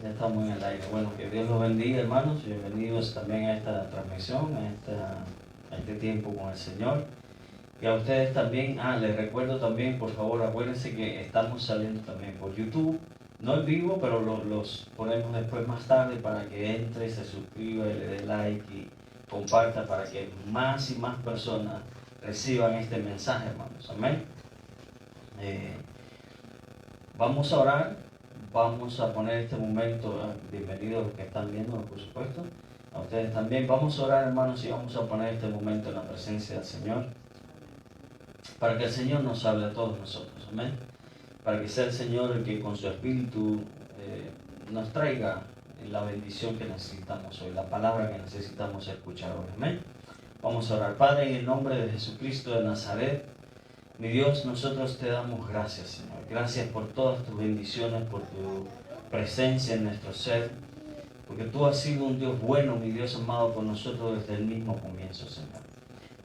Ya estamos en el aire. Bueno, que Dios los bendiga, hermanos. Bienvenidos también a esta transmisión, a este tiempo con el Señor. Y a ustedes también, les recuerdo también, por favor, acuérdense que estamos saliendo también por YouTube. No en vivo, pero los ponemos después más tarde para que entre, se suscriba y le dé like y comparta para que más y más personas reciban este mensaje, hermanos. Amén. Vamos a orar. Vamos a poner este momento, bienvenidos a los que están viendo, por supuesto, a ustedes también. Vamos a orar, hermanos, y vamos a poner este momento en la presencia del Señor, para que el Señor nos hable a todos nosotros, amén. Para que sea el Señor el que con su Espíritu nos traiga la bendición que necesitamos hoy, la palabra que necesitamos escuchar hoy, amén. Vamos a orar. Padre, en el nombre de Jesucristo de Nazaret, mi Dios, nosotros te damos gracias, Señor. Gracias por todas tus bendiciones, por tu presencia en nuestro ser, porque tú has sido un Dios bueno, mi Dios amado, con nosotros desde el mismo comienzo, Señor.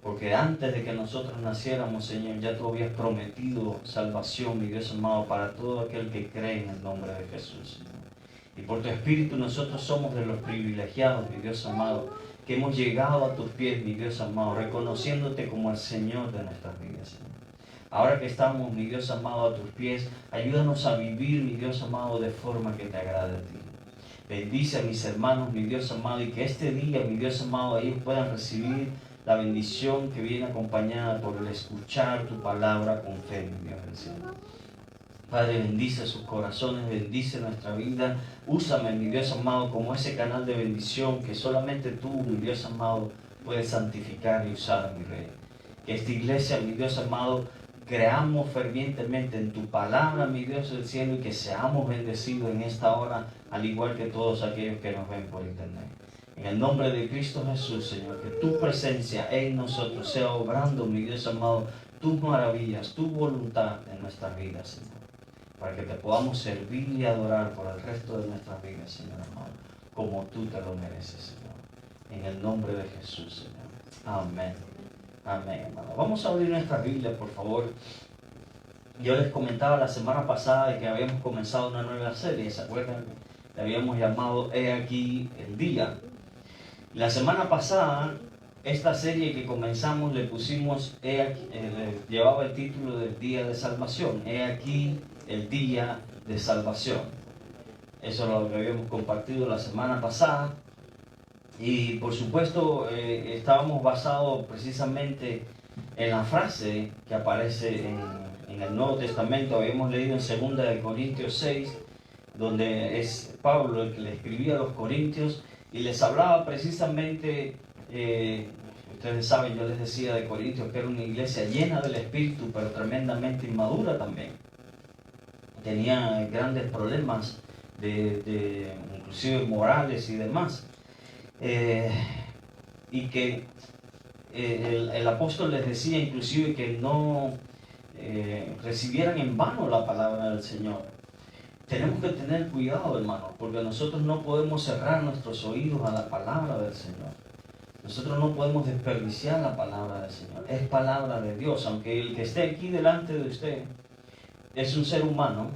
Porque antes de que nosotros naciéramos, Señor, ya tú habías prometido salvación, mi Dios amado, para todo aquel que cree en el nombre de Jesús, Señor. Y por tu Espíritu nosotros somos de los privilegiados, mi Dios amado, que hemos llegado a tus pies, mi Dios amado, reconociéndote como el Señor de nuestras vidas, Señor. Ahora que estamos, mi Dios amado, a tus pies, ayúdanos a vivir, mi Dios amado, de forma que te agrade a ti. Bendice a mis hermanos, mi Dios amado, y que este día, mi Dios amado, ellos puedan recibir la bendición que viene acompañada por el escuchar tu palabra con fe, mi Dios del cielo. Padre, bendice sus corazones, bendice nuestra vida. Úsame, mi Dios amado, como ese canal de bendición que solamente tú, mi Dios amado, puedes santificar y usar, mi Rey. Que esta iglesia, mi Dios amado, creamos fervientemente en tu palabra, mi Dios del cielo, y que seamos bendecidos en esta hora, al igual que todos aquellos que nos ven por internet. En el nombre de Cristo Jesús, Señor, que tu presencia en nosotros sea obrando, mi Dios amado, tus maravillas, tu voluntad en nuestras vidas, Señor, para que te podamos servir y adorar por el resto de nuestras vidas, Señor amado, como tú te lo mereces, Señor. En el nombre de Jesús, Señor. Amén. Amén, hermano. Vamos a abrir nuestra Biblia, por favor. Yo les comentaba la semana pasada de que habíamos comenzado una nueva serie, ¿se acuerdan? Le habíamos llamado He aquí el día. La semana pasada, esta serie que comenzamos le pusimos, llevaba el título del Día de Salvación. He aquí el Día de Salvación. Eso es lo que habíamos compartido la semana pasada. Y por supuesto estábamos basados precisamente en la frase que aparece en el Nuevo Testamento. Habíamos leído en 2 Corintios 6, donde es Pablo el que le escribía a los corintios y les hablaba precisamente, ustedes saben, yo les decía de Corintios que era una iglesia llena del Espíritu, pero tremendamente inmadura también. Tenía grandes problemas inclusive morales y demás. Y que el apóstol les decía inclusive que no recibieran en vano la palabra del Señor. Tenemos que tener cuidado, hermanos, porque nosotros no podemos cerrar nuestros oídos a la palabra del Señor. Nosotros no podemos desperdiciar la palabra del Señor. Es palabra de Dios. Aunque el que esté aquí delante de usted es un ser humano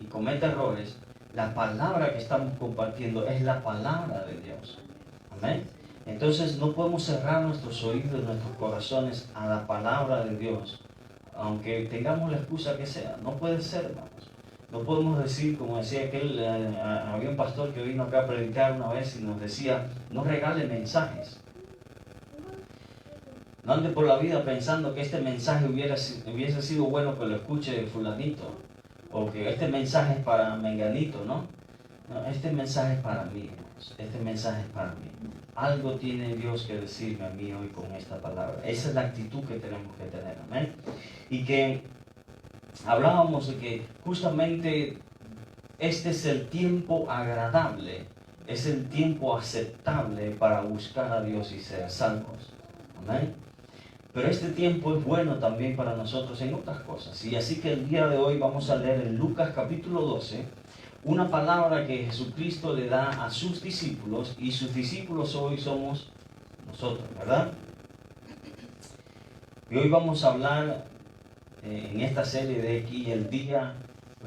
y comete errores, la palabra que estamos compartiendo es la palabra de Dios. Amén. Entonces no podemos cerrar nuestros oídos, nuestros corazones a la palabra de Dios, aunque tengamos la excusa que sea. No puede ser, hermanos. No podemos decir, como decía había un pastor que vino acá a predicar una vez y nos decía, no regale mensajes. No ande por la vida pensando que este mensaje hubiese sido bueno que lo escuche fulanito, o que este mensaje es para menganito, ¿no? No, este mensaje es para mí, hermanos. Este mensaje es para mí. Algo tiene Dios que decirme a mí hoy con esta palabra. Esa es la actitud que tenemos que tener, amén. Y que hablábamos de que justamente este es el tiempo agradable, es el tiempo aceptable para buscar a Dios y ser salvos, amén. Pero este tiempo es bueno también para nosotros en otras cosas. Y así que el día de hoy vamos a leer en Lucas capítulo 12, una palabra que Jesucristo le da a sus discípulos, y sus discípulos hoy somos nosotros, ¿verdad? Y hoy vamos a hablar en esta serie de aquí el día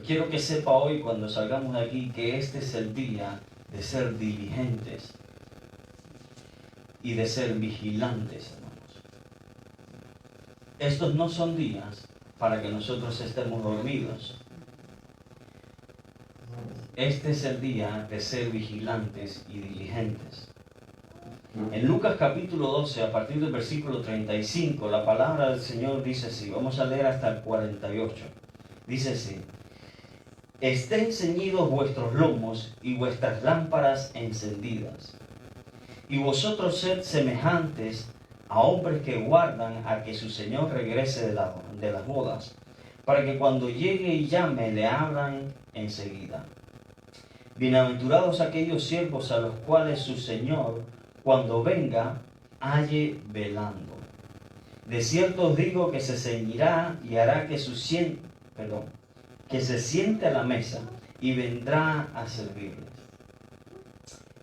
Quiero que sepa hoy, cuando salgamos de aquí, que este es el día de ser diligentes y de ser vigilantes, hermanos. Estos no son días para que nosotros estemos dormidos. Este es el día de ser vigilantes y diligentes. En Lucas capítulo 12, a partir del versículo 35, la palabra del Señor dice así. Vamos a leer hasta el 48. Dice así: estén ceñidos vuestros lomos y vuestras lámparas encendidas. Y vosotros sed semejantes a hombres que guardan a que su Señor regrese de las bodas, para que cuando llegue y llame le abran enseguida. Bienaventurados aquellos siervos a los cuales su Señor, cuando venga, halle velando. De cierto os digo que se ceñirá y hará que se siente a la mesa y vendrá a servirles.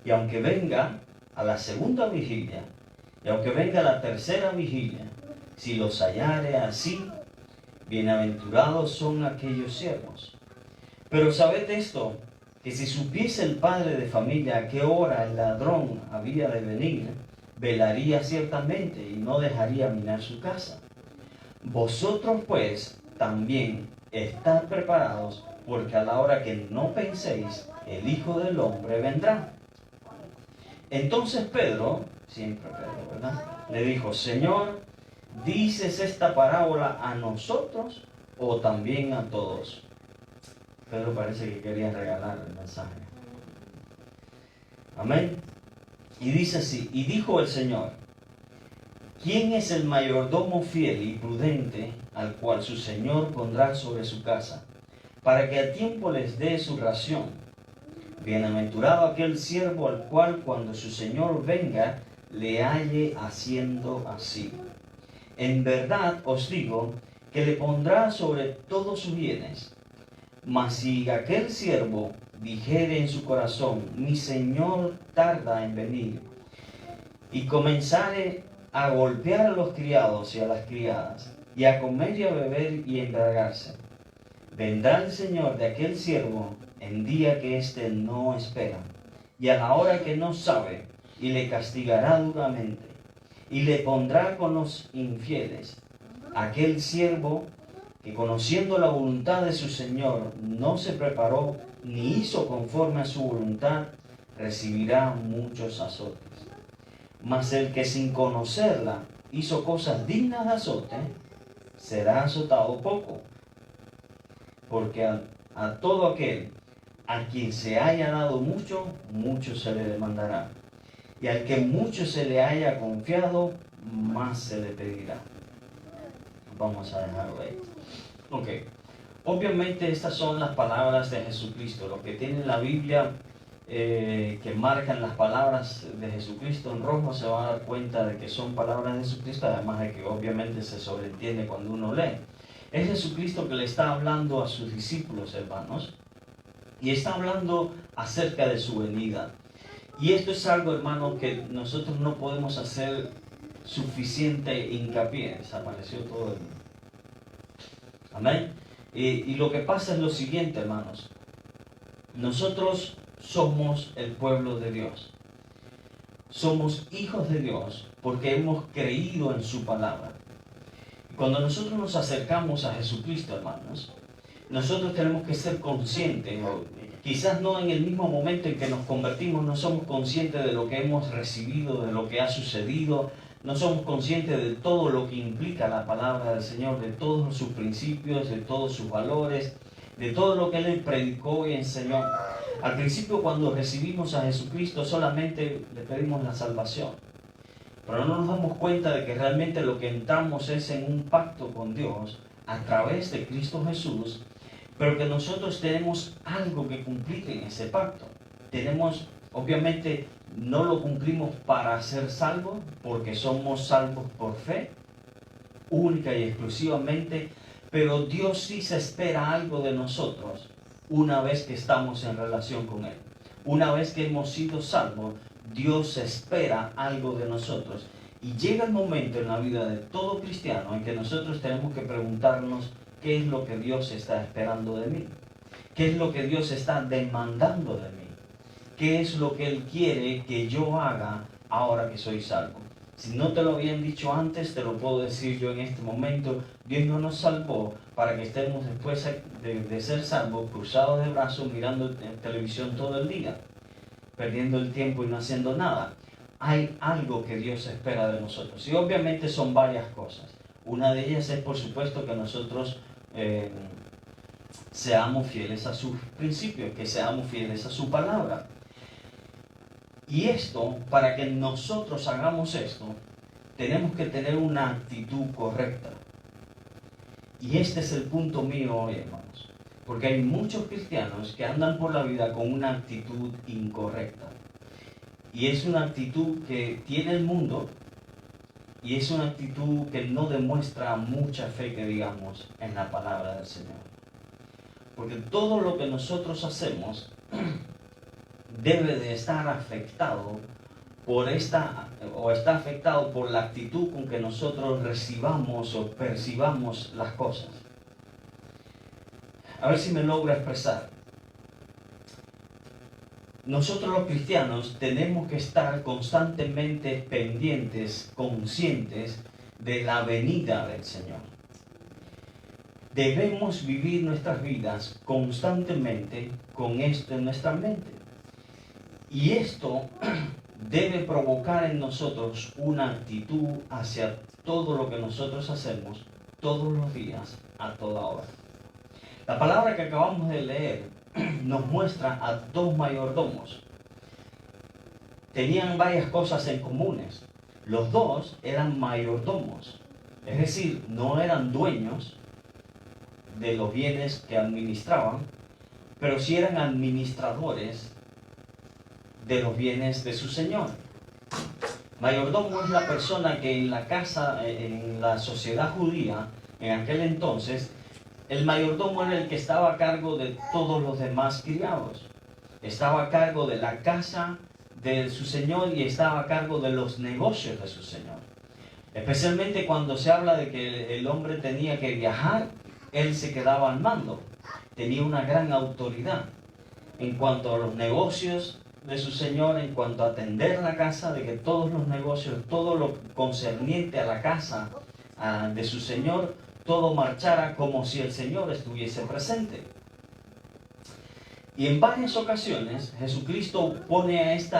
Y aunque venga a la segunda vigilia, y aunque venga a la tercera vigilia, si los hallare así, bienaventurados son aquellos siervos. Pero sabed esto, que si supiese el padre de familia a qué hora el ladrón había de venir, velaría ciertamente y no dejaría minar su casa. Vosotros pues también estad preparados, porque a la hora que no penséis, el Hijo del Hombre vendrá. Entonces Pedro, siempre Pedro, ¿verdad?, le dijo: Señor, ¿dices esta parábola a nosotros o también a todos? Pedro parece que quería regalar el mensaje. Amén. Y dice así: y dijo el Señor: ¿quién es el mayordomo fiel y prudente al cual su Señor pondrá sobre su casa, para que a tiempo les dé su ración? Bienaventurado aquel siervo al cual cuando su Señor venga le halle haciendo así. En verdad os digo que le pondrá sobre todos sus bienes. Mas si aquel siervo dijere en su corazón: mi Señor tarda en venir, y comenzare a golpear a los criados y a las criadas, y a comer y a beber y a embriagarse, vendrá el Señor de aquel siervo en día que éste no espera, y a la hora que no sabe, y le castigará duramente, y le pondrá con los infieles. Aquel siervo que, conociendo la voluntad de su Señor, no se preparó ni hizo conforme a su voluntad, recibirá muchos azotes. Mas el que sin conocerla hizo cosas dignas de azote, será azotado poco. Porque a todo aquel a quien se haya dado mucho, mucho se le demandará. Y al que mucho se le haya confiado, más se le pedirá. Vamos a dejarlo ahí. Ok. Obviamente estas son las palabras de Jesucristo. Lo que tiene la Biblia que marcan las palabras de Jesucristo en rojo, se va a dar cuenta de que son palabras de Jesucristo, además de que obviamente se sobreentiende cuando uno lee. Es Jesucristo que le está hablando a sus discípulos, hermanos, y está hablando acerca de su venida. Y esto es algo, hermano, que nosotros no podemos hacer suficiente hincapié. Desapareció todo el mundo. Amén. Y lo que pasa es lo siguiente, hermanos. Nosotros somos el pueblo de Dios. Somos hijos de Dios porque hemos creído en su palabra. Cuando nosotros nos acercamos a Jesucristo, hermanos, nosotros tenemos que ser conscientes, quizás no en el mismo momento en que nos convertimos, no somos conscientes de lo que hemos recibido, de lo que ha sucedido, no somos conscientes de todo lo que implica la palabra del Señor, de todos sus principios, de todos sus valores, de todo lo que Él predicó y enseñó. Al principio, cuando recibimos a Jesucristo, solamente le pedimos la salvación. Pero no nos damos cuenta de que realmente lo que entramos es en un pacto con Dios a través de Cristo Jesús, pero que nosotros tenemos algo que cumplir en ese pacto. Obviamente, no lo cumplimos para ser salvos, porque somos salvos por fe, única y exclusivamente, pero Dios sí se espera algo de nosotros una vez que estamos en relación con Él. Una vez que hemos sido salvos, Dios espera algo de nosotros. Y llega el momento en la vida de todo cristiano en que nosotros tenemos que preguntarnos: ¿qué es lo que Dios está esperando de mí? ¿Qué es lo que Dios está demandando de mí? ¿Qué es lo que Él quiere que yo haga ahora que soy salvo? Si no te lo habían dicho antes, te lo puedo decir yo en este momento. Dios no nos salvó para que estemos después de ser salvos, cruzados de brazos, mirando televisión todo el día, perdiendo el tiempo y no haciendo nada. Hay algo que Dios espera de nosotros. Y obviamente son varias cosas. Una de ellas es, por supuesto, que nosotros seamos fieles a sus principios, que seamos fieles a su palabra. Y esto, para que nosotros hagamos esto, tenemos que tener una actitud correcta. Y este es el punto mío hoy, hermanos. Porque hay muchos cristianos que andan por la vida con una actitud incorrecta. Y es una actitud que tiene el mundo, y es una actitud que no demuestra mucha fe, que digamos, en la palabra del Señor. Porque todo lo que nosotros hacemos debe de estar afectado por está afectado por la actitud con que nosotros recibamos o percibamos las cosas. A ver si me logro expresar. Nosotros los cristianos tenemos que estar constantemente pendientes, conscientes de la venida del Señor. Debemos vivir nuestras vidas constantemente con esto en nuestra mente. Y esto debe provocar en nosotros una actitud hacia todo lo que nosotros hacemos todos los días, a toda hora. La palabra que acabamos de leer nos muestra a dos mayordomos. Tenían varias cosas en comunes. Los dos eran mayordomos, es decir, no eran dueños de los bienes que administraban, pero sí eran administradores de los bienes de su señor. Mayordomo es la persona que en la casa, en la sociedad judía, en aquel entonces, el mayordomo era el que estaba a cargo de todos los demás criados. Estaba a cargo de la casa de su señor y estaba a cargo de los negocios de su señor. Especialmente cuando se habla de que el hombre tenía que viajar, él se quedaba al mando. Tenía una gran autoridad en cuanto a los negocios de su señor, en cuanto a atender la casa, de que todos los negocios, todo lo concerniente a la casa de su señor, todo marchara como si el Señor estuviese presente. Y en varias ocasiones Jesucristo pone este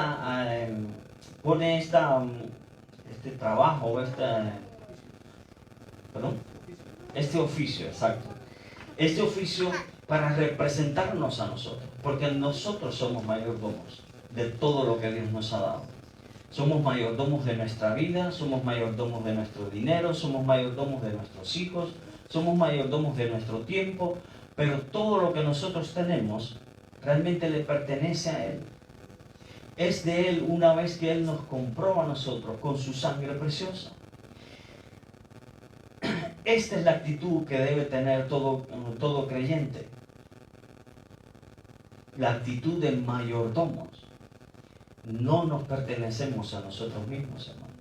trabajo, este oficio, exacto. Este oficio para representarnos a nosotros, porque nosotros somos mayordomos de todo lo que Dios nos ha dado. Somos mayordomos de nuestra vida, somos mayordomos de nuestro dinero, somos mayordomos de nuestros hijos, somos mayordomos de nuestro tiempo, pero todo lo que nosotros tenemos realmente le pertenece a Él. Es de Él una vez que Él nos compró a nosotros con su sangre preciosa. Esta es la actitud que debe tener todo creyente. La actitud de mayordomos. No nos pertenecemos a nosotros mismos, hermanos.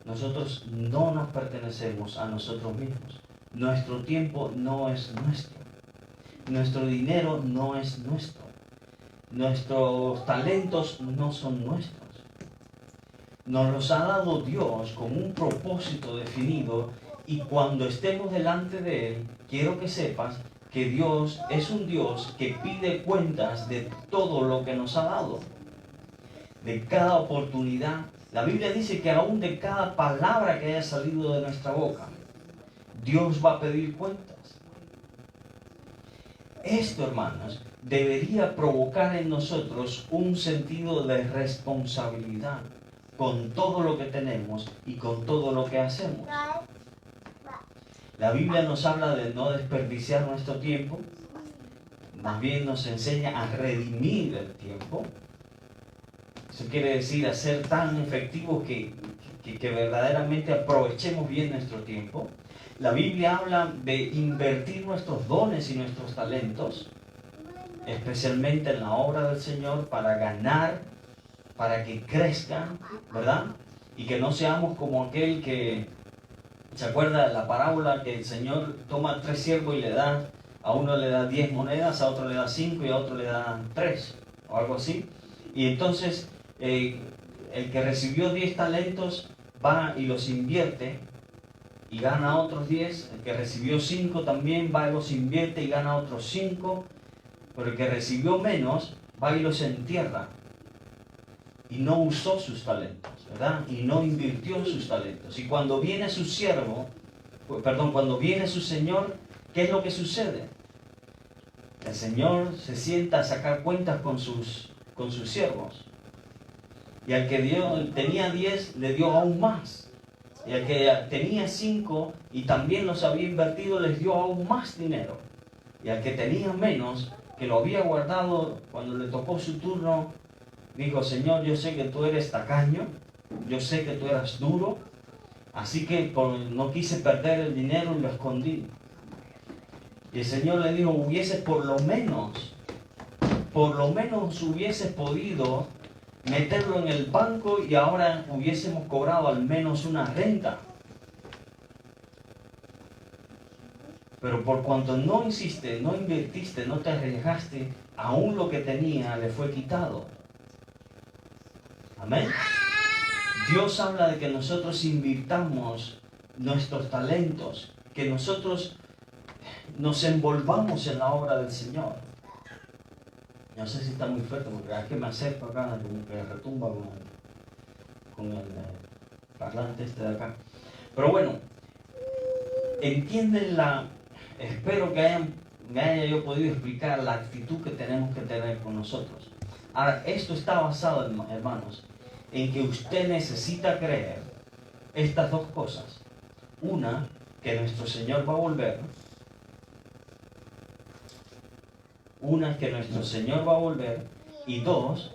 Nosotros no nos pertenecemos a nosotros mismos. Nuestro tiempo no es nuestro. Nuestro dinero no es nuestro. Nuestros talentos no son nuestros. Nos los ha dado Dios con un propósito definido, y cuando estemos delante de Él, quiero que sepas que Dios es un Dios que pide cuentas de todo lo que nos ha dado. De cada oportunidad. La Biblia dice que aún de cada palabra que haya salido de nuestra boca, Dios va a pedir cuentas. Esto, hermanos, debería provocar en nosotros un sentido de responsabilidad con todo lo que tenemos y con todo lo que hacemos. La Biblia nos habla de no desperdiciar nuestro tiempo, más bien nos enseña a redimir el tiempo. Eso quiere decir a ser tan efectivos que verdaderamente aprovechemos bien nuestro tiempo. La Biblia habla de invertir nuestros dones y nuestros talentos, especialmente en la obra del Señor, para ganar, para que crezcan, ¿verdad? Y que no seamos como aquel que, ¿se acuerda de la parábola que el Señor toma 3 siervos y le da a uno le da 10 monedas, a otro le da 5 y a otro le da 3 o algo así. Y entonces el que recibió 10 talentos va y los invierte y gana otros 10. El que recibió 5 también va y los invierte y gana otros 5. Pero el que recibió menos va y los entierra y no usó sus talentos, ¿verdad? Y no invirtió sus talentos. Y cuando viene su siervo, cuando viene su señor, ¿qué es lo que sucede? El señor se sienta a sacar cuentas con sus siervos. Y al que tenía 10 le dio aún más. Y al que tenía 5 y también los había invertido les dio aún más dinero. Y al que tenía menos, que lo había guardado cuando le tocó su turno, dijo: Señor, yo sé que tú eres tacaño, yo sé que tú eras duro, así que no quise perder el dinero y lo escondí. Y el Señor le dijo: hubieses por lo menos hubieses podido meterlo en el banco y ahora hubiésemos cobrado al menos una renta. Pero por cuanto no hiciste, no invertiste, no te arriesgaste, aún lo que tenía le fue quitado. Amén. Dios habla de que nosotros invirtamos nuestros talentos, que nosotros nos envolvamos en la obra del Señor. No sé si está muy fuerte, porque es que me acerco acá, como que retumba con el parlante este de acá. Pero bueno, entienden espero que me haya yo podido explicar la actitud que tenemos que tener con nosotros. Ahora, esto está basado, hermanos, en que usted necesita creer estas dos cosas. Una, que nuestro Señor va a volver. Y dos,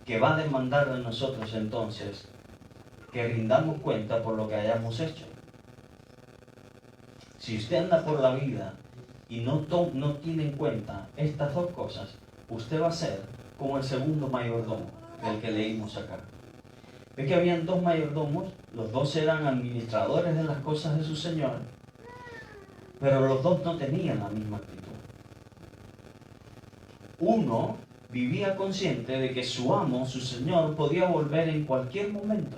que va a demandar de nosotros entonces que rindamos cuenta por lo que hayamos hecho. Si usted anda por la vida y no tiene en cuenta estas dos cosas, usted va a ser como el segundo mayordomo del que leímos acá. Es que habían dos mayordomos, los dos eran administradores de las cosas de su Señor, pero los dos no tenían la misma actitud. Uno vivía consciente de que su amo, su Señor, podía volver en cualquier momento.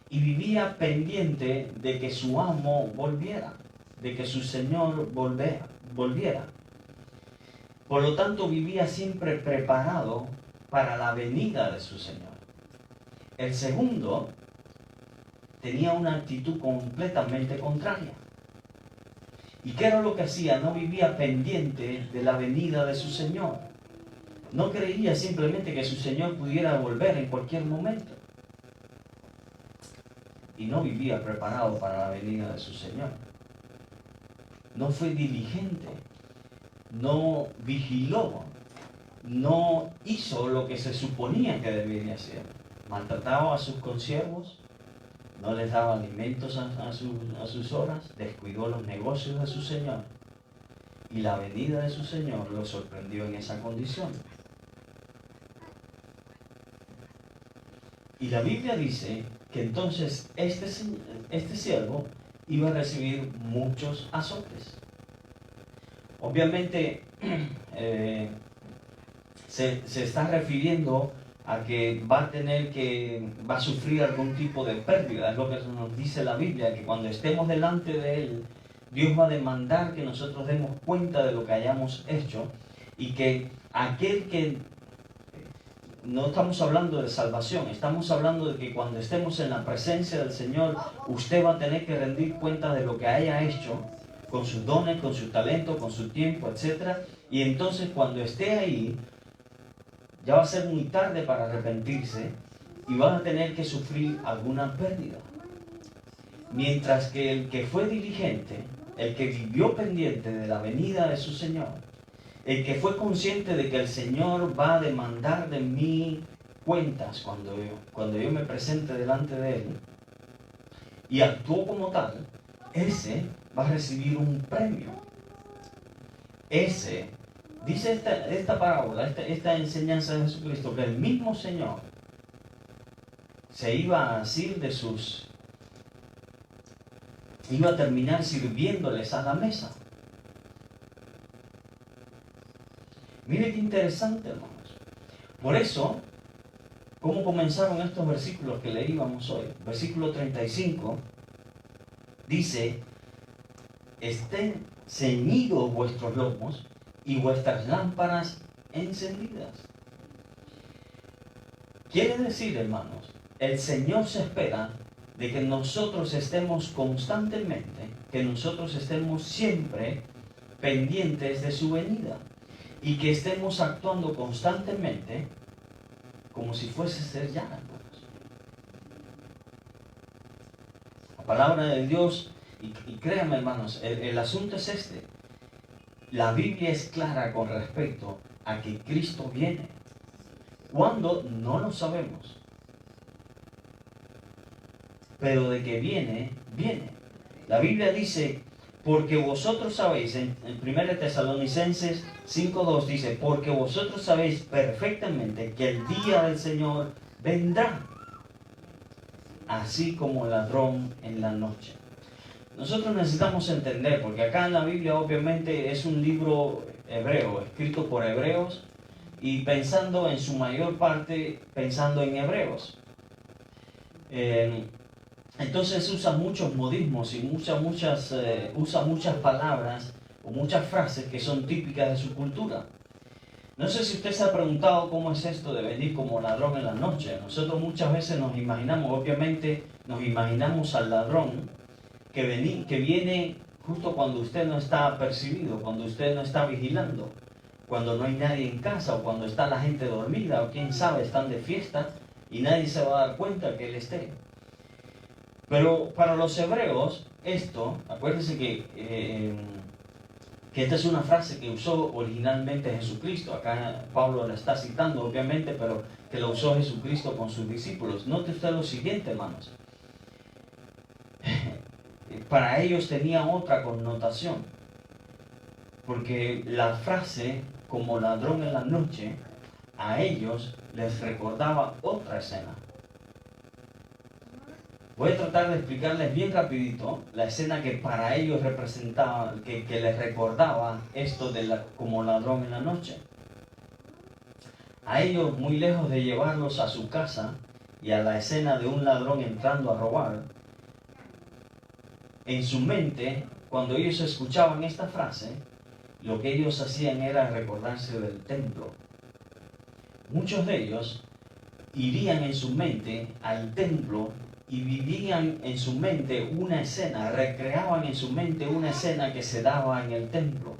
Y vivía pendiente de que su amo volviera, de que su Señor volviera. Por lo tanto, vivía siempre preparado para la venida de su Señor. El segundo tenía una actitud completamente contraria. ¿Y qué era lo que hacía? No vivía pendiente de la venida de su Señor. No creía simplemente que su Señor pudiera volver en cualquier momento. Y no vivía preparado para la venida de su Señor. No fue diligente. No vigiló. No hizo lo que se suponía que debía hacer. Maltrataba a sus consiervos. No les daba alimentos a sus horas. Descuidó los negocios de su Señor. Y la venida de su Señor lo sorprendió en esa condición. Y la Biblia dice que entonces este siervo iba a recibir muchos azotes. Obviamente se está refiriendo a que va a sufrir algún tipo de pérdida. Es lo que nos dice la Biblia, que cuando estemos delante de Él, Dios va a demandar que nosotros demos cuenta de lo que hayamos hecho, y que aquel que... No estamos hablando de salvación, estamos hablando de que cuando estemos en la presencia del Señor, usted va a tener que rendir cuenta de lo que haya hecho con sus dones, con su talento, con su tiempo, etc. Y entonces cuando esté ahí, ya va a ser muy tarde para arrepentirse y van a tener que sufrir alguna pérdida. Mientras que el que fue diligente, el que vivió pendiente de la venida de su Señor, el que fue consciente de que el Señor va a demandar de mí cuentas cuando yo me presente delante de Él, y actuó como tal, ese va a recibir un premio. Ese, dice esta parábola, esta enseñanza de Jesucristo, que el mismo Señor se iba a asir de sus iba a terminar sirviéndoles a la mesa. Mire qué interesante, hermanos. Por eso, ¿cómo comenzaron estos versículos que leíamos hoy? Versículo 35 dice: estén ceñidos vuestros lomos y vuestras lámparas encendidas. Quiere decir, hermanos, el Señor se espera de que nosotros estemos constantemente, que nosotros estemos siempre pendientes de su venida y que estemos actuando constantemente como si fuese ser ya, hermanos. La palabra de Dios, y créanme, hermanos, el asunto es este. La Biblia es clara con respecto a que Cristo viene. ¿Cuándo? No lo sabemos. Pero de que viene, viene. La Biblia dice: porque vosotros sabéis, en 1 Tesalonicenses 5:2 dice: porque vosotros sabéis perfectamente que el día del Señor vendrá, así como ladrón en la noche. Nosotros necesitamos entender, porque acá en la Biblia obviamente es un libro hebreo, escrito por hebreos, y pensando en su mayor parte, pensando en hebreos. Entonces usa muchos modismos y usa muchas palabras o muchas frases que son típicas de su cultura. No sé si usted se ha preguntado cómo es esto de venir como ladrón en la noche. Nosotros muchas veces nos imaginamos, obviamente nos imaginamos al ladrón que viene justo cuando usted no está apercibido, cuando usted no está vigilando, cuando no hay nadie en casa o cuando está la gente dormida o quién sabe, están de fiesta y nadie se va a dar cuenta que él esté. Pero para los hebreos, acuérdense que esta es una frase que usó originalmente Jesucristo. Acá Pablo la está citando, obviamente, pero que lo usó Jesucristo con sus discípulos. Note usted lo siguiente, hermanos. Para ellos tenía otra connotación. Porque la frase, como ladrón en la noche, a ellos les recordaba otra escena. Voy a tratar de explicarles bien rapidito la escena que para ellos representaba, que les recordaba esto como ladrón en la noche. A ellos, muy lejos de llevarlos a su casa y a la escena de un ladrón entrando a robar, en su mente, cuando ellos escuchaban esta frase, lo que ellos hacían era recordarse del templo. Muchos de ellos irían en su mente al templo y vivían en su mente una escena, recreaban en su mente una escena que se daba en el templo.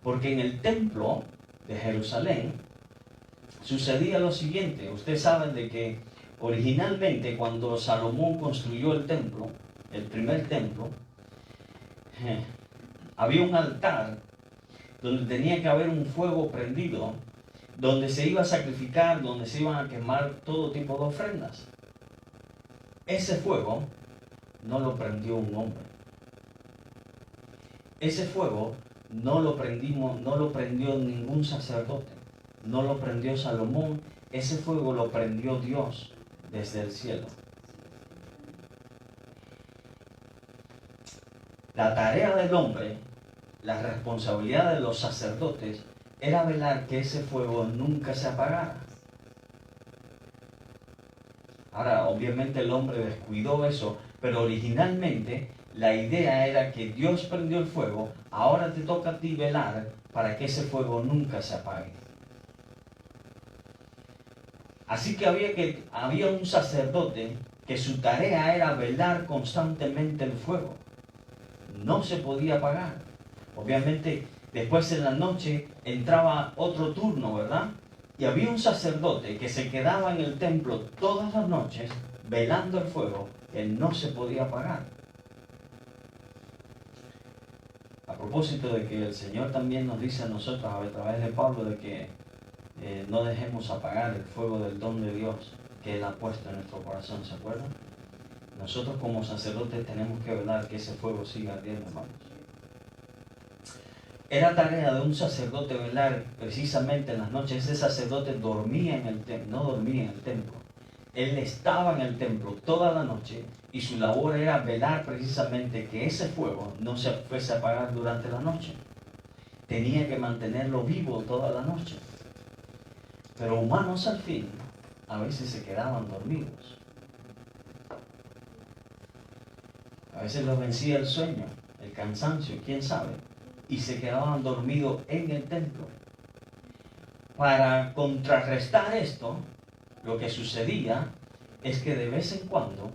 Porque en el templo de Jerusalén sucedía lo siguiente. Ustedes saben de que originalmente cuando Salomón construyó el templo, el primer templo, había un altar donde tenía que haber un fuego prendido, donde se iba a sacrificar, donde se iban a quemar todo tipo de ofrendas. Ese fuego no lo prendió un hombre. Ese fuego no lo prendió ningún sacerdote. No lo prendió Salomón. Ese fuego lo prendió Dios desde el cielo. La tarea del hombre, la responsabilidad de los sacerdotes, era velar que ese fuego nunca se apagara. Ahora, obviamente el hombre descuidó eso, pero originalmente la idea era que Dios prendió el fuego, ahora te toca a ti velar para que ese fuego nunca se apague. Así que había un sacerdote que su tarea era velar constantemente el fuego. No se podía apagar. Obviamente, después en la noche entraba otro turno, ¿verdad? Y había un sacerdote que se quedaba en el templo todas las noches velando el fuego que no se podía apagar. A propósito de que el Señor también nos dice a nosotros a través de Pablo de que no dejemos apagar el fuego del don de Dios que Él ha puesto en nuestro corazón, ¿se acuerdan? Nosotros como sacerdotes tenemos que velar que ese fuego siga ardiendo, hermanos. Era tarea de un sacerdote velar precisamente en las noches. Ese sacerdote dormía en el templo, no dormía en el templo. Él estaba en el templo toda la noche y su labor era velar precisamente que ese fuego no se fuese a apagar durante la noche. Tenía que mantenerlo vivo toda la noche. Pero humanos al fin a veces se quedaban dormidos. A veces los vencía el sueño, el cansancio, quién sabe, y se quedaban dormidos en el templo. Para contrarrestar esto, lo que sucedía es que de vez en cuando,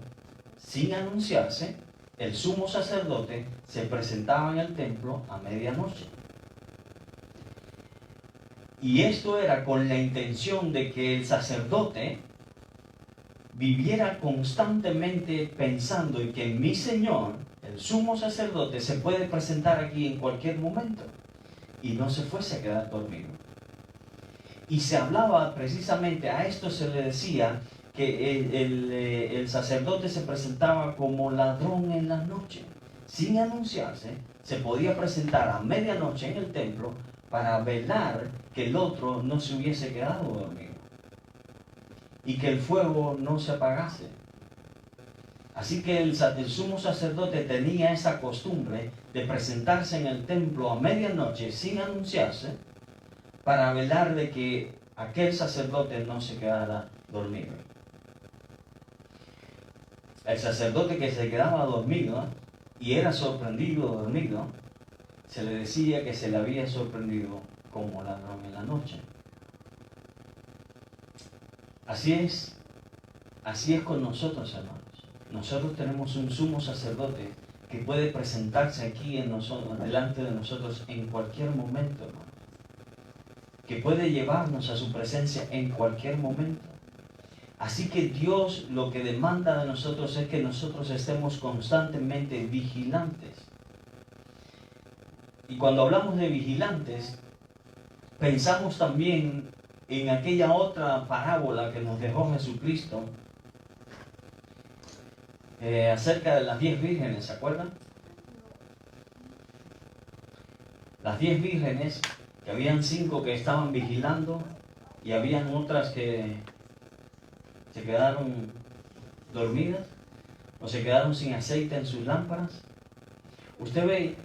sin anunciarse, el sumo sacerdote se presentaba en el templo a medianoche. Y esto era con la intención de que el sacerdote viviera constantemente pensando en que mi Señor, el sumo sacerdote, se puede presentar aquí en cualquier momento y no se fuese a quedar dormido. Y se hablaba precisamente, a esto se le decía que el sacerdote se presentaba como ladrón en la noche. Sin anunciarse, se podía presentar a medianoche en el templo para velar que el otro no se hubiese quedado dormido y que el fuego no se apagase. Así que el sumo sacerdote tenía esa costumbre de presentarse en el templo a medianoche sin anunciarse para velar de que aquel sacerdote no se quedara dormido. El sacerdote que se quedaba dormido y era sorprendido dormido, se le decía que se le había sorprendido como ladrón en la noche. Así es con nosotros, hermanos. Nosotros tenemos un sumo sacerdote que puede presentarse aquí delante de nosotros en cualquier momento, hermanos. Que puede llevarnos a su presencia en cualquier momento. Así que Dios lo que demanda de nosotros es que nosotros estemos constantemente vigilantes. Y cuando hablamos de vigilantes, pensamos también en aquella otra parábola que nos dejó Jesucristo acerca de las 10 vírgenes, ¿se acuerdan? Las 10 vírgenes, que habían 5 que estaban vigilando y habían otras que se quedaron dormidas o se quedaron sin aceite en sus lámparas. Usted ve,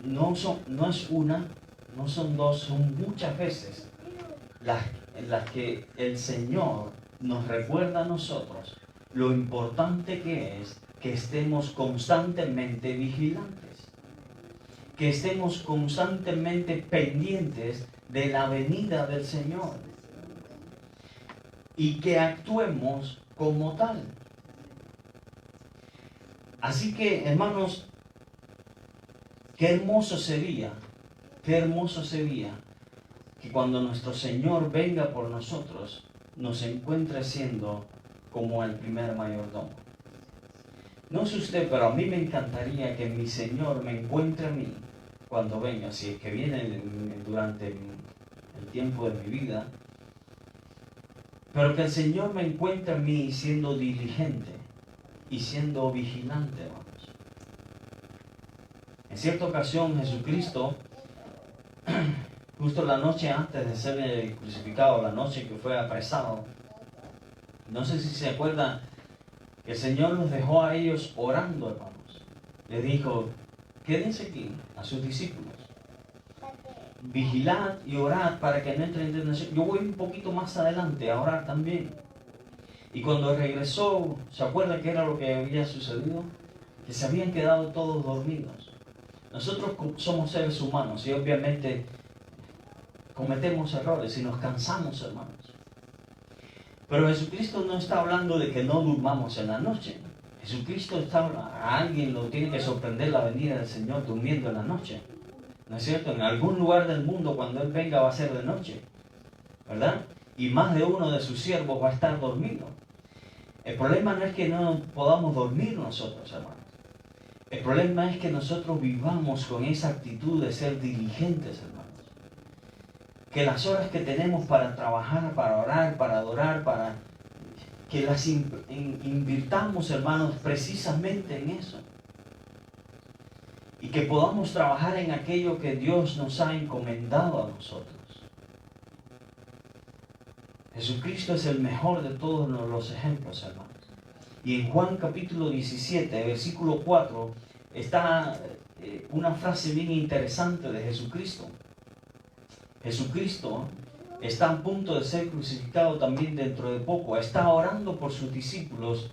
no es una, no son dos, son muchas veces en las que el Señor nos recuerda a nosotros lo importante que es que estemos constantemente vigilantes, que estemos constantemente pendientes de la venida del Señor y que actuemos como tal. Así que, hermanos, qué hermoso sería que cuando nuestro Señor venga por nosotros, nos encuentre siendo como el primer mayordomo. No sé usted, pero a mí me encantaría que mi Señor me encuentre a mí cuando venga, si es que viene durante el tiempo de mi vida, pero que el Señor me encuentre a mí siendo diligente y siendo vigilante, hermanos. En cierta ocasión, Jesucristo, justo la noche antes de ser crucificado, la noche que fue apresado, no sé si se acuerdan que el Señor los dejó a ellos orando, hermanos. Les dijo, quédense aquí, a sus discípulos. Vigilad y orad para que no entren en tentación. Yo voy un poquito más adelante a orar también. Y cuando regresó, ¿se acuerda qué era lo que había sucedido? Que se habían quedado todos dormidos. Nosotros somos seres humanos y obviamente cometemos errores y nos cansamos, hermanos. Pero Jesucristo no está hablando de que no durmamos en la noche. Jesucristo a alguien lo tiene que sorprender la venida del Señor durmiendo en la noche. ¿No es cierto? En algún lugar del mundo cuando Él venga va a ser de noche, ¿verdad? Y más de uno de sus siervos va a estar dormido. El problema no es que no podamos dormir nosotros, hermanos. El problema es que nosotros vivamos con esa actitud de ser diligentes, hermanos. Que las horas que tenemos para trabajar, para orar, para adorar, que las invirtamos, hermanos, precisamente en eso. Y que podamos trabajar en aquello que Dios nos ha encomendado a nosotros. Jesucristo es el mejor de todos los ejemplos, hermanos. Y en Juan capítulo 17, versículo 4, está una frase bien interesante de Jesucristo. Jesucristo está a punto de ser crucificado también dentro de poco. Está orando por sus discípulos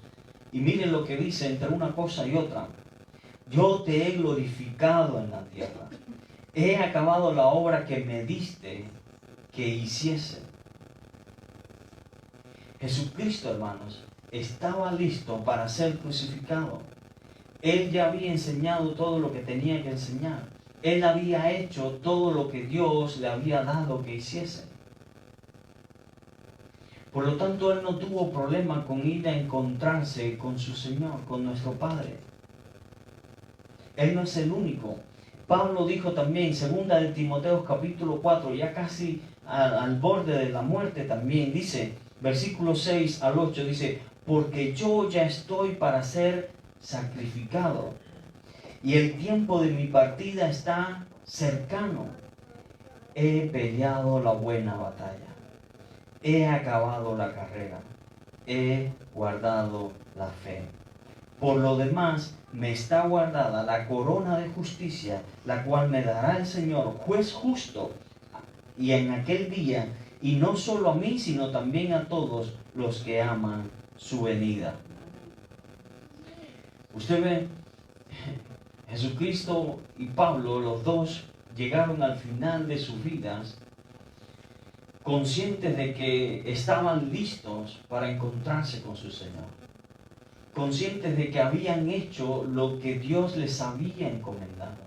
y miren lo que dice entre una cosa y otra. Yo te he glorificado en la tierra. He acabado la obra que me diste que hiciese. Jesucristo, hermanos, estaba listo para ser crucificado. Él ya había enseñado todo lo que tenía que enseñar. Él había hecho todo lo que Dios le había dado que hiciese. Por lo tanto, Él no tuvo problema con ir a encontrarse con su Señor, con nuestro Padre. Él no es el único. Pablo dijo también, 2 de Timoteo capítulo 4, ya casi al borde de la muerte también, dice, versículo 6 al 8, dice, porque yo ya estoy para ser sacrificado y el tiempo de mi partida está cercano. He peleado la buena batalla, he acabado la carrera, he guardado la fe. Por lo demás, me está guardada la corona de justicia, la cual me dará el Señor, juez justo, y en aquel día, y no solo a mí, sino también a todos los que aman su venida. Usted ve, Jesucristo y Pablo, los dos, llegaron al final de sus vidas conscientes de que estaban listos para encontrarse con su Señor. Conscientes de que habían hecho lo que Dios les había encomendado.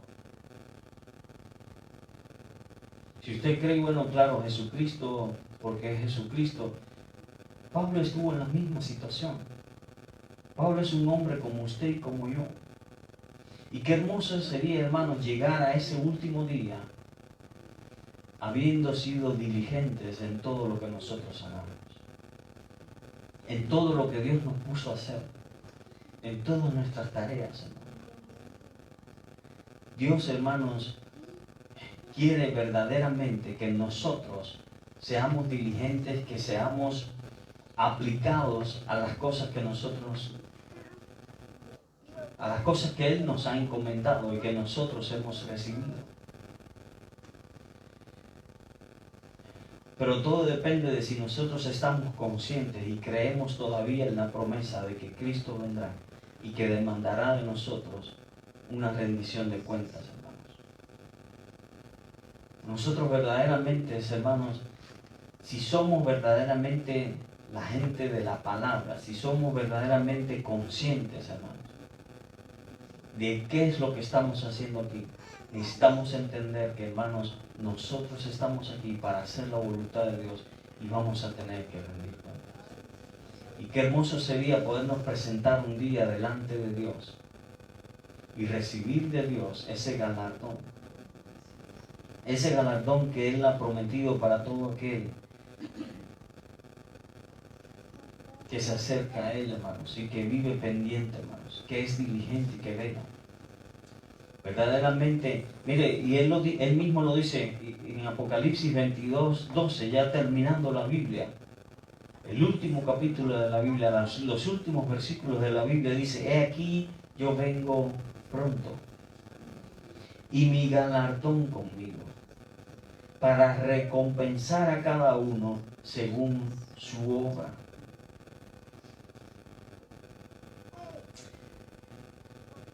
Si usted cree, bueno, claro, Jesucristo, porque es Jesucristo, Pablo estuvo en la misma situación. Pablo es un hombre como usted y como yo. Y qué hermoso sería, hermanos, llegar a ese último día habiendo sido diligentes en todo lo que nosotros hagamos, en todo lo que Dios nos puso a hacer, en todas nuestras tareas, hermanos. Dios, hermanos, quiere verdaderamente que nosotros seamos diligentes, que seamos aplicados a las cosas que Él nos ha encomendado y que nosotros hemos recibido. Pero todo depende de si nosotros estamos conscientes y creemos todavía en la promesa de que Cristo vendrá y que demandará de nosotros una rendición de cuentas, hermanos. Nosotros verdaderamente, hermanos, si somos verdaderamente la gente de la palabra, si somos verdaderamente conscientes, hermanos, de qué es lo que estamos haciendo aquí, necesitamos entender que, hermanos, nosotros estamos aquí para hacer la voluntad de Dios y vamos a tener que rendir cuentas. Y qué hermoso sería podernos presentar un día delante de Dios y recibir de Dios ese galardón que Él ha prometido para todo aquel que se acerca a Él, hermanos, y que vive pendiente, hermanos, que es diligente y que vela. Verdaderamente, mire, y él mismo lo dice en Apocalipsis 22, 12, ya terminando la Biblia, el último capítulo de la Biblia, los últimos versículos de la Biblia, dice, he aquí, yo vengo pronto, y mi galardón conmigo, para recompensar a cada uno según su obra.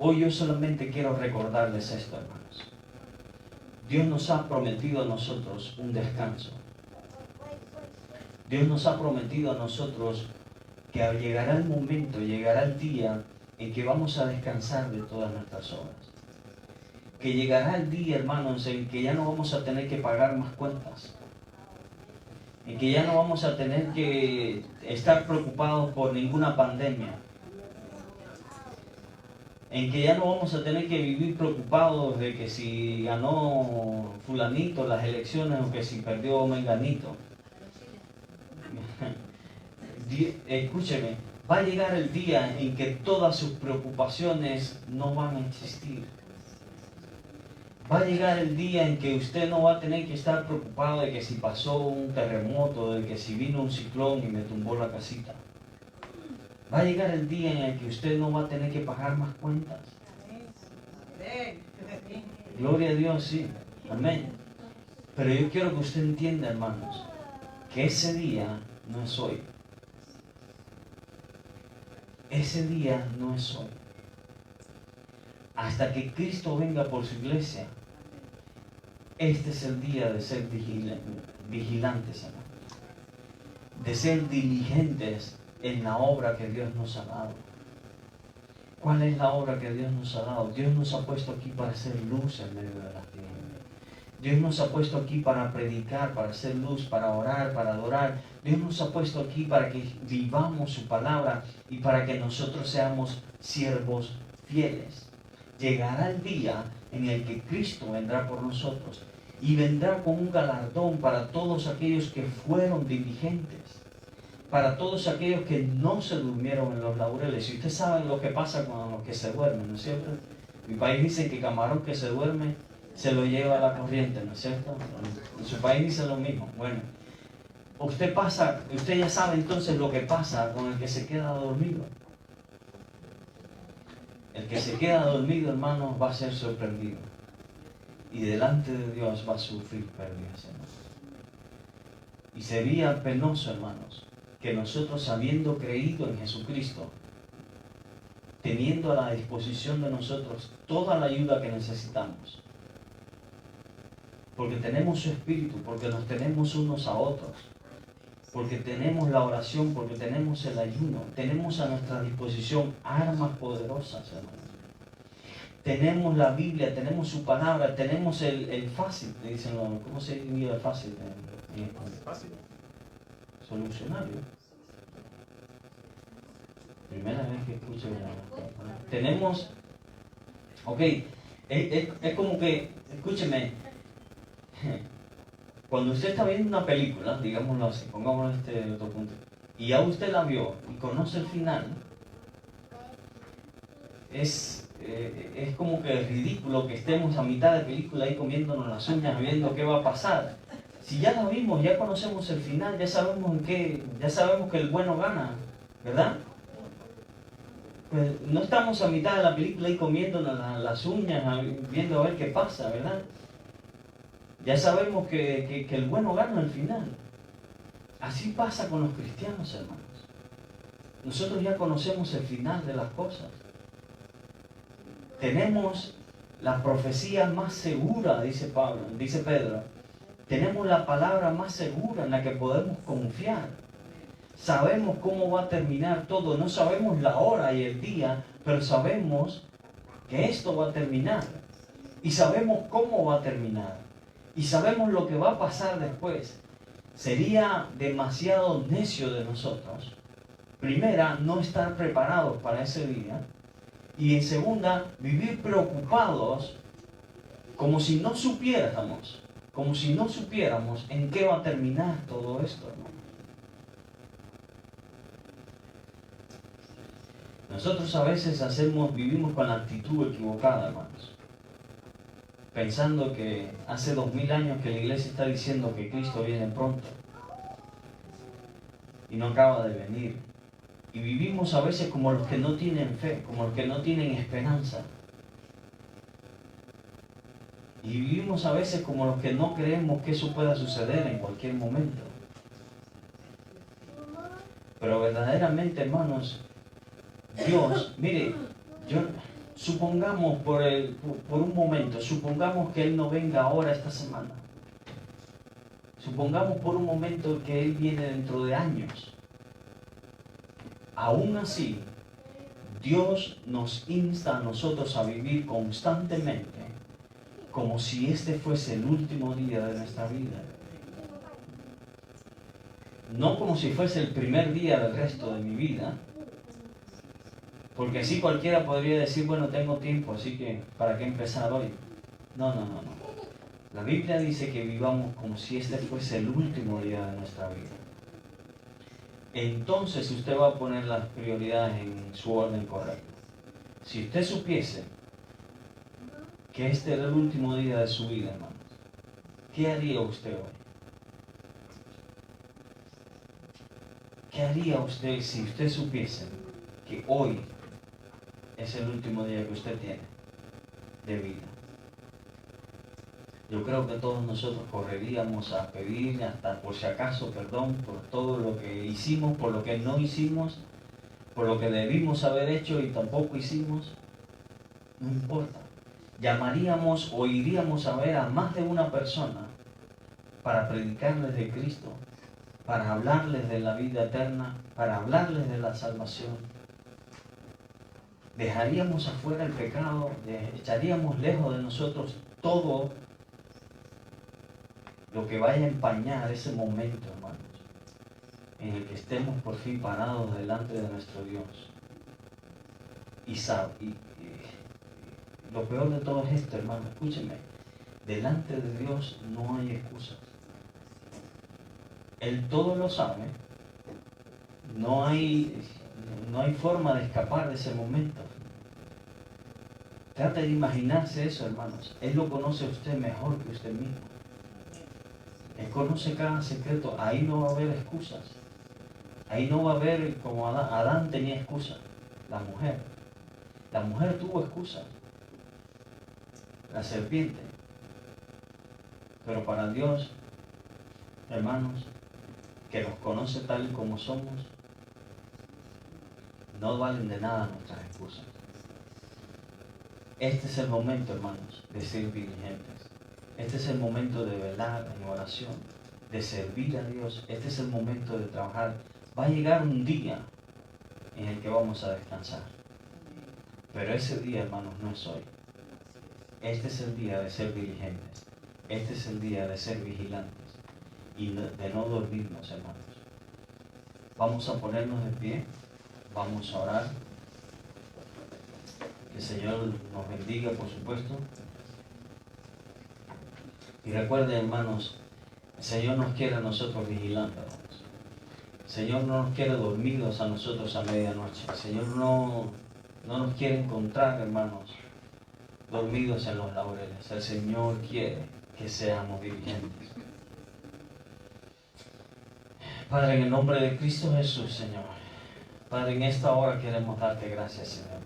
Hoy yo solamente quiero recordarles esto, hermanos. Dios nos ha prometido a nosotros un descanso. Dios nos ha prometido a nosotros que llegará el momento, llegará el día en que vamos a descansar de todas nuestras obras. Que llegará el día, hermanos, en que ya no vamos a tener que pagar más cuentas. En que ya no vamos a tener que estar preocupados por ninguna pandemia. En que ya no vamos a tener que vivir preocupados de que si ganó fulanito las elecciones o que si perdió menganito. Escúcheme, va a llegar el día en que todas sus preocupaciones no van a existir. Va a llegar el día en que usted no va a tener que estar preocupado de que si pasó un terremoto, de que si vino un ciclón y me tumbó la casita. Va a llegar el día en el que usted no va a tener que pagar más cuentas. Gloria a Dios, sí. Amén. Pero yo quiero que usted entienda, hermanos, que ese día no es hoy. Ese día no es hoy. Hasta que Cristo venga por su iglesia, este es el día de ser vigilantes, hermanos. De ser diligentes en la obra que Dios nos ha dado. ¿Cuál es la obra que Dios nos ha dado? Dios nos ha puesto aquí para hacer luz en medio de las tinieblas. Dios nos ha puesto aquí para predicar, para hacer luz, para orar, para adorar. Dios nos ha puesto aquí para que vivamos su palabra y para que nosotros seamos siervos fieles. Llegará el día en el que Cristo vendrá por nosotros y vendrá con un galardón para todos aquellos que fueron diligentes, para todos aquellos que no se durmieron en los laureles. Y ustedes saben lo que pasa con los que se duermen, ¿no es cierto? Mi país dice que camarón que se duerme se lo lleva a la corriente, ¿no es cierto? En su país dice lo mismo. Bueno, usted ya sabe entonces lo que pasa con el que se queda dormido. El que se queda dormido, hermanos, va a ser sorprendido. Y delante de Dios va a sufrir pérdidas, hermanos. Y sería penoso, hermanos, que nosotros, habiendo creído en Jesucristo, teniendo a la disposición de nosotros toda la ayuda que necesitamos, porque tenemos su Espíritu, porque nos tenemos unos a otros, porque tenemos la oración, porque tenemos el ayuno, tenemos a nuestra disposición armas poderosas, hermanos. Tenemos la Biblia, tenemos su palabra, tenemos el fácil, dicen, ¿cómo se dice el fácil? Fácil. Solucionario. Primera vez que escucho tenemos, ok, es como que, escúcheme, cuando usted está viendo una película, digámoslo así, pongámoslo en este otro punto, y ya usted la vio y conoce el final, es como que ridículo que estemos a mitad de película ahí comiéndonos las uñas, viendo qué va a pasar. Si ya la vimos, ya conocemos el final, ya sabemos ya sabemos que el bueno gana, ¿verdad? Pues no estamos a mitad de la película ahí comiéndonos las uñas, viendo a ver qué pasa, ¿verdad? Ya sabemos que el bueno gana al final. Así pasa con los cristianos, hermanos. Nosotros ya conocemos el final de las cosas. Tenemos la profecía más segura, dice Pedro. Tenemos la palabra más segura en la que podemos confiar. Sabemos cómo va a terminar todo. No sabemos la hora y el día, pero sabemos que esto va a terminar. Y sabemos cómo va a terminar. Y sabemos lo que va a pasar después. Sería demasiado necio de nosotros, primera, no estar preparados para ese día. Y en segunda, vivir preocupados como si no supiéramos en qué va a terminar todo esto, hermano. Nosotros a veces vivimos con la actitud equivocada, hermanos. Pensando que hace 2000 años que la iglesia está diciendo que Cristo viene pronto. Y no acaba de venir. Y vivimos a veces como los que no tienen fe, como los que no tienen esperanza. Y vivimos a veces como los que no creemos que eso pueda suceder en cualquier momento. Pero verdaderamente, hermanos, Dios, mire, supongamos por un momento, supongamos que Él no venga ahora esta semana. Supongamos por un momento que Él viene dentro de años. Aún así, Dios nos insta a nosotros a vivir constantemente como si este fuese el último día de nuestra vida. No como si fuese el primer día del resto de mi vida, porque así cualquiera podría decir, bueno, tengo tiempo, así que ¿para qué empezar hoy? No. La Biblia dice que vivamos como si este fuese el último día de nuestra vida. Entonces usted va a poner las prioridades en su orden correcta. Si usted supiese que este era el último día de su vida, hermanos, ¿qué haría usted hoy? ¿Qué haría usted si usted supiese que hoy es el último día que usted tiene de vida? Yo creo que todos nosotros correríamos a pedir hasta por si acaso perdón por todo lo que hicimos, por lo que no hicimos, por lo que debimos haber hecho y tampoco hicimos. No importa. Llamaríamos o iríamos a ver a más de una persona para predicarles de Cristo, para hablarles de la vida eterna, para hablarles de la salvación. Dejaríamos afuera el pecado, echaríamos lejos de nosotros todo lo que vaya a empañar ese momento, hermanos, en el que estemos por fin parados delante de nuestro Dios. Y lo peor de todo es esto, hermano, escúchenme, delante de Dios no hay excusas. Él todo lo sabe, no hay forma de escapar de ese momento. Trate de imaginarse eso, hermanos. Él lo conoce a usted mejor que usted mismo. Él conoce cada secreto. Ahí no va a haber excusas. Ahí no va a haber como Adán tenía excusas. La mujer tuvo excusas. La serpiente. Pero para Dios, hermanos, que nos conoce tal y como somos, no valen de nada nuestras excusas. Este es el momento, hermanos, de ser diligentes. Este es el momento de velar en oración, de servir a Dios. Este es el momento de trabajar. Va a llegar un día en el que vamos a descansar. Pero ese día, hermanos, no es hoy. Este es el día de ser diligentes. Este es el día de ser vigilantes y de no dormirnos, hermanos. Vamos a ponernos de pie. Vamos a orar. Que el Señor nos bendiga, por supuesto. Y recuerden, hermanos, el Señor nos quiere a nosotros vigilando, hermanos. El Señor no nos quiere dormidos a nosotros a medianoche. El Señor no nos quiere encontrar, hermanos, dormidos en los laureles. El Señor quiere que seamos diligentes. Padre, en el nombre de Cristo Jesús, Señor. Padre, en esta hora queremos darte gracias, Señor.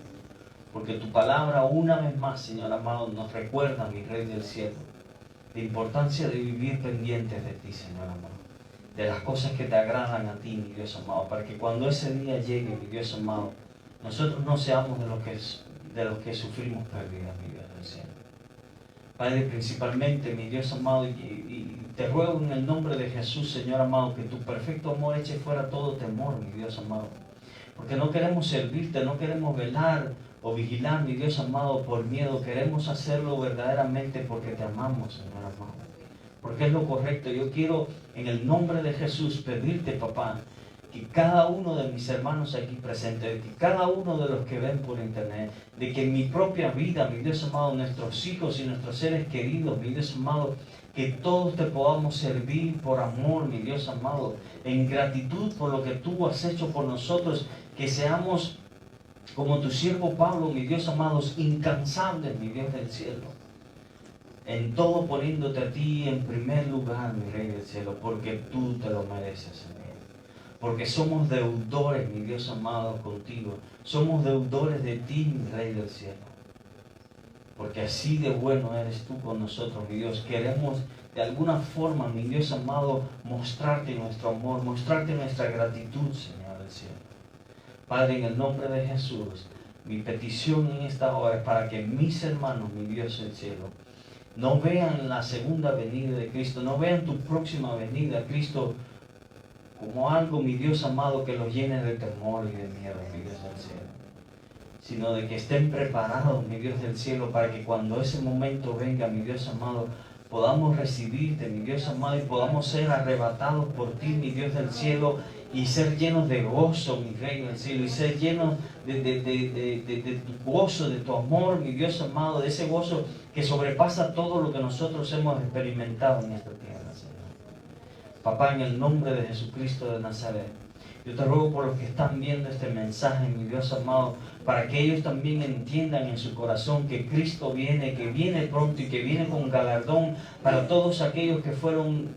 Porque tu palabra una vez más, Señor amado, nos recuerda, mi Rey del cielo, la importancia de vivir pendientes de ti, Señor amado. De las cosas que te agradan a ti, mi Dios amado. Para que cuando ese día llegue, mi Dios amado, nosotros no seamos de los que sufrimos pérdidas, mi Dios del cielo. Padre, principalmente, mi Dios amado, y te ruego en el nombre de Jesús, Señor amado, que tu perfecto amor eche fuera todo temor, mi Dios amado. Porque no queremos servirte, no queremos velar o vigilar, mi Dios amado, por miedo. Queremos hacerlo verdaderamente porque te amamos, Señor amado. Porque es lo correcto. Yo quiero, en el nombre de Jesús, pedirte, papá, que cada uno de mis hermanos aquí presentes, que cada uno de los que ven por internet, de que en mi propia vida, mi Dios amado, nuestros hijos y nuestros seres queridos, mi Dios amado, que todos te podamos servir por amor, mi Dios amado, en gratitud por lo que tú has hecho por nosotros, que seamos como tu siervo Pablo, mi Dios amados, incansables, mi Dios del cielo, en todo poniéndote a ti en primer lugar, mi Rey del cielo, porque tú te lo mereces, Señor. Porque somos deudores, mi Dios amado, contigo. Somos deudores de ti, mi Rey del cielo. Porque así de bueno eres tú con nosotros, mi Dios. Queremos de alguna forma, mi Dios amado, mostrarte nuestro amor, mostrarte nuestra gratitud, Señor del cielo. Padre, en el nombre de Jesús, mi petición en esta hora es para que mis hermanos, mi Dios del cielo, no vean la segunda venida de Cristo, no vean tu próxima venida, Cristo, como algo, mi Dios amado, que los llene de temor y de miedo, mi Dios del cielo, sino de que estén preparados, mi Dios del cielo, para que cuando ese momento venga, mi Dios amado, podamos recibirte, mi Dios amado, y podamos ser arrebatados por ti, mi Dios del cielo, y ser llenos de gozo, mi Rey del cielo, y ser llenos de tu gozo, de tu amor, mi Dios amado, de ese gozo que sobrepasa todo lo que nosotros hemos experimentado en esta tierra, Señor. Papá, en el nombre de Jesucristo de Nazaret, Yo te ruego por los que están viendo este mensaje, mi Dios amado, para que ellos también entiendan en su corazón que Cristo viene, que viene pronto y que viene con galardón para todos aquellos que fueron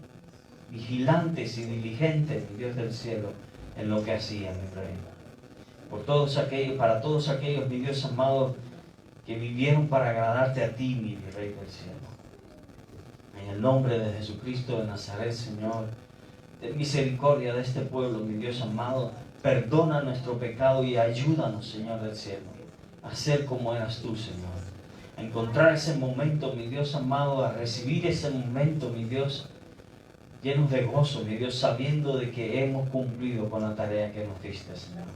vigilantes y diligentes, mi Dios del cielo, en lo que hacían, mi Rey. Para todos aquellos, mi Dios amado, que vivieron para agradarte a ti, mi Rey del cielo. En el nombre de Jesucristo de Nazaret, Señor, ten misericordia de este pueblo, mi Dios amado. Perdona nuestro pecado y ayúdanos, Señor del cielo, a ser como eras tú, Señor. A encontrar ese momento, mi Dios amado, a recibir ese momento, mi Dios, llenos de gozo, mi Dios, sabiendo de que hemos cumplido con la tarea que nos diste, Señor.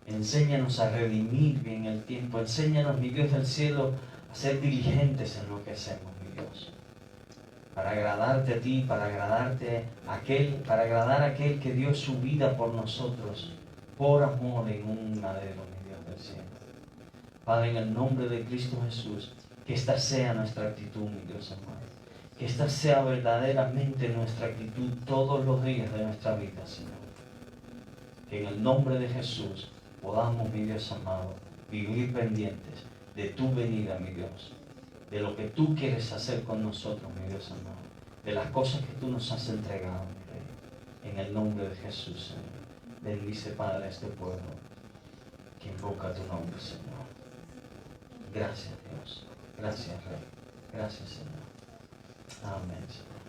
Enséñanos a redimir bien el tiempo. Enséñanos, mi Dios del cielo, a ser diligentes en lo que hacemos, mi Dios. Para agradarte a ti, para agradar a aquel que dio su vida por nosotros, por amor en un madero, mi Dios del cielo. Padre, en el nombre de Cristo Jesús, que esta sea nuestra actitud, mi Dios amado. Que esta sea verdaderamente nuestra actitud todos los días de nuestra vida, Señor. Que en el nombre de Jesús podamos, mi Dios amado, vivir pendientes de tu venida, mi Dios. De lo que tú quieres hacer con nosotros, mi Dios amado. De las cosas que tú nos has entregado, mi Rey. En el nombre de Jesús, Señor. Bendice, Padre, a este pueblo que invoca tu nombre, Señor. Gracias, Dios. Gracias, Rey. Gracias, Señor. Amén, Señor.